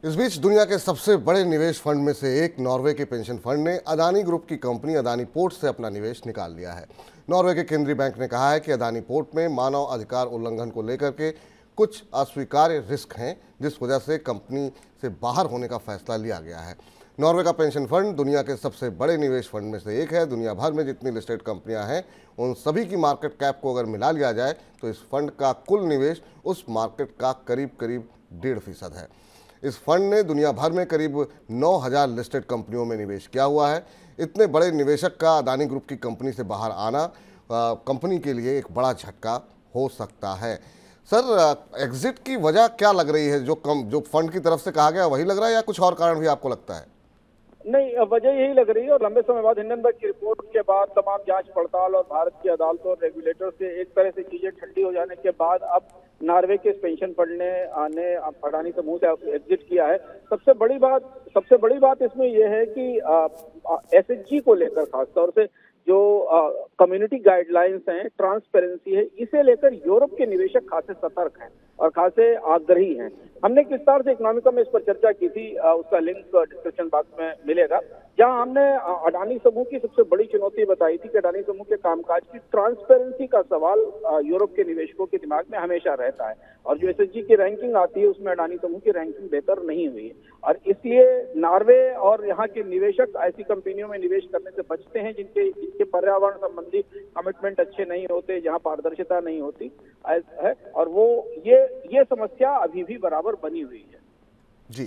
इस बीच दुनिया के सबसे बड़े निवेश फंड में से एक नॉर्वे के पेंशन फंड ने अदानी ग्रुप की कंपनी अदानी पोर्ट्स से अपना निवेश निकाल लिया है। नॉर्वे के केंद्रीय बैंक ने कहा है कि अदानी पोर्ट में मानव अधिकार उल्लंघन को लेकर के कुछ अस्वीकार्य रिस्क हैं, जिस वजह से कंपनी से बाहर होने का फैसला लिया गया है। नॉर्वे का पेंशन फंड दुनिया के सबसे बड़े निवेश फंड में से एक है। दुनिया भर में जितनी लिस्टेड कंपनियां हैं उन सभी की मार्केट कैप को अगर मिला लिया जाए तो इस फंड का कुल निवेश उस मार्केट का करीब 1.5% है। इस फंड ने दुनिया भर में करीब 9,000 लिस्टेड कंपनियों में निवेश किया हुआ है। इतने बड़े निवेशक का अदानी ग्रुप की कंपनी से बाहर आना कंपनी के लिए एक बड़ा झटका हो सकता है। सर, एग्जिट की वजह क्या लग रही है? जो फंड की तरफ से कहा गया वही लग रहा है या कुछ और कारण भी आपको लगता है? नहीं, वजह यही लग रही है। और लंबे समय बाद हिंडनबर्ग की रिपोर्ट के बाद तमाम जांच पड़ताल और भारत की अदालतों और रेगुलेटर से एक तरह से चीजें ठंडी हो जाने के बाद अब नॉर्वे के पेंशन फंड ने अडानी समूह से एग्जिट किया है। सबसे बड़ी बात इसमें यह है कि एसएचजी को लेकर खासतौर से जो कम्युनिटी गाइडलाइंस हैं, ट्रांसपेरेंसी है, इसे लेकर यूरोप के निवेशक खासे सतर्क हैं और खासे आग्रही हैं। हमने किस तरह से इकोनॉमिका में इस पर चर्चा की थी, उसका लिंक डिस्क्रिप्शन बॉक्स में मिलेगा, जहां हमने अडानी समूह की सबसे बड़ी चुनौती बताई थी कि अडानी समूह के कामकाज की ट्रांसपेरेंसी का सवाल यूरोप के निवेशकों के दिमाग में हमेशा रहता है। और जो एसएचजी की रैंकिंग आती है उसमें अडानी समूह की रैंकिंग बेहतर नहीं हुई है और इसलिए नॉर्वे और यहाँ के निवेशक ऐसी कंपनियों में निवेश करने से बचते हैं जिनके पर्यावरण संबंधी कमिटमेंट अच्छे नहीं होते, जहाँ पारदर्शिता नहीं होती है। और वो ये समस्या अभी भी बराबर बनी हुई है। जी,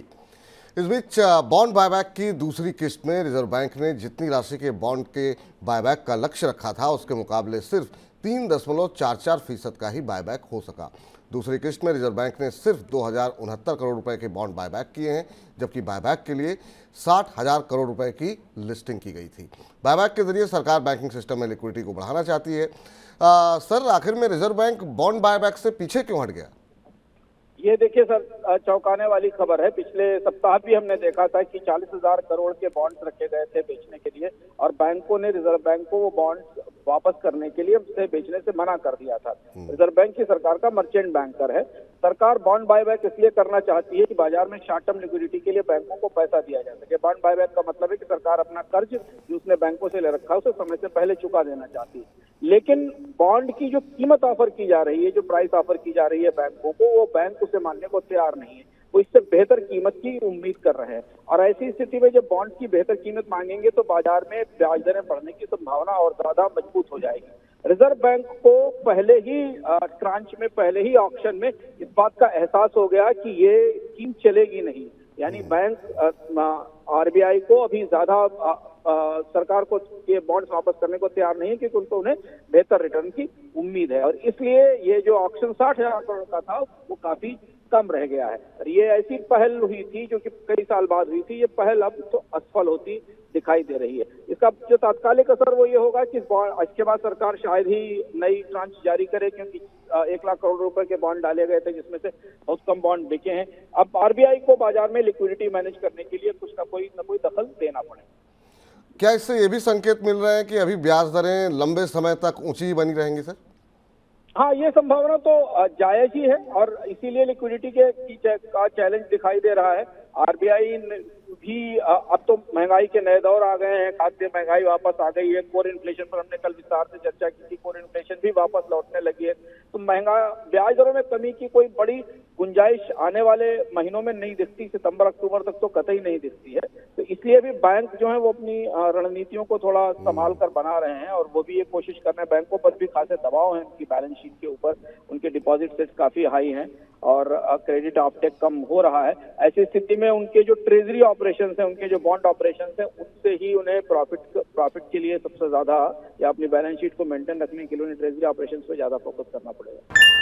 इस बीच बॉन्ड बायबैक की दूसरी किस्त में रिजर्व बैंक ने जितनी राशि के बॉन्ड के बायबैक का लक्ष्य रखा था उसके मुकाबले सिर्फ 3.44% का ही बायबैक हो सका। दूसरी किस्त में रिजर्व बैंक ने सिर्फ 2,069 करोड़ रुपए के बॉन्ड बायबैक किए हैं, जबकि बायबैक के लिए 60,000 करोड़ रुपए की लिस्टिंग की गई थी। बायबैक के जरिए सरकार बैंकिंग सिस्टम में लिक्विडिटी को बढ़ाना चाहती है। सर, आखिर में रिजर्व बैंक बॉन्ड बायबैक से पीछे क्यों हट गया? ये देखिए सर, चौंकाने वाली खबर है। पिछले सप्ताह भी हमने देखा था कि 40,000 करोड़ के बॉन्ड्स रखे गए थे बेचने के लिए और बैंकों ने रिजर्व बैंक को वो बॉन्ड्स वापस करने के लिए उसे बेचने से मना कर दिया था। रिजर्व बैंक की सरकार का मर्चेंट बैंकर है। सरकार बॉन्ड बायबैक इसलिए करना चाहती है कि बाजार में शॉर्ट टर्म लिक्विडिटी के लिए बैंकों को पैसा दिया जा सके। बॉन्ड बायबैक का मतलब है कि सरकार अपना कर्ज जो उसने बैंकों से ले रखा है उसे समय से पहले चुका देना चाहती है। लेकिन बॉन्ड की जो कीमत ऑफर की जा रही है, जो प्राइस ऑफर की जा रही है बैंकों को, वो बैंक उसे मानने को तैयार नहीं है। वो इससे बेहतर कीमत की उम्मीद कर रहे हैं और ऐसी स्थिति में जब बॉन्ड की बेहतर कीमत मांगेंगे तो बाजार में ब्याज दरें बढ़ने की संभावना और ज्यादा मजबूत हो जाएगी। रिजर्व बैंक को पहले ही ऑक्शन में इस बात का एहसास हो गया कि ये स्कीम चलेगी नहीं। यानी बैंक आरबीआई को अभी ज्यादा सरकार को ये बॉन्ड्स वापस करने को तैयार नहीं है क्योंकि उन्हें बेहतर रिटर्न की उम्मीद है और इसलिए ये जो ऑक्शन 60,000 करोड़ का था वो काफी कम रह गया है। ये ऐसी पहल हुई थी जो कि कई साल बाद हुई थी। ये पहल अब तो असफल होती दिखाई दे रही है। इसका जो तात्कालिक असर वो ये होगा कि इसके बाद सरकार शायद ही नई ट्रांच जारी करे, क्योंकि 1 लाख करोड़ रुपए के बॉन्ड डाले गए थे जिसमें से बहुत कम बॉन्ड बिके हैं। अब आरबीआई को बाजार में लिक्विडिटी मैनेज करने के लिए कुछ न कोई दखल देना पड़ेगा। क्या इससे ये भी संकेत मिल रहे हैं कि अभी ब्याज दरें लंबे समय तक ऊंची बनी रहेंगी? सर, हाँ, ये संभावना तो जायज ही है और इसीलिए लिक्विडिटी का चैलेंज दिखाई दे रहा है। आरबीआई भी अब तो महंगाई के नए दौर आ गए हैं, खाद्य महंगाई वापस आ गई है। कोर इन्फ्लेशन पर हमने कल विस्तार से चर्चा की थी, कोर इन्फ्लेशन भी वापस लौटने लगी है। तो ब्याज दरों में कमी की कोई बड़ी गुंजाइश आने वाले महीनों में नहीं दिखती। सितंबर अक्टूबर तक तो कतई नहीं दिखती है। तो इसलिए भी बैंक जो है वो अपनी रणनीतियों को थोड़ा संभाल कर बना रहे हैं और वो भी ये कोशिश कर रहे हैं। बैंकों पर भी खासे दबाव है उनकी बैलेंस शीट के ऊपर, उनके डिपॉजिट सेट्स काफी हाई हैं और क्रेडिट ऑफटेक कम हो रहा है। ऐसी स्थिति में उनके जो ट्रेजरी ऑपरेशन है, उनके जो बॉन्ड ऑपरेशन है, उससे ही उन्हें प्रॉफिट के लिए सबसे ज्यादा या अपनी बैलेंस शीट को मेंटेन रखने के लिए उन्हें ट्रेजरी ऑपरेशन पे ज्यादा फोकस करना पड़ेगा।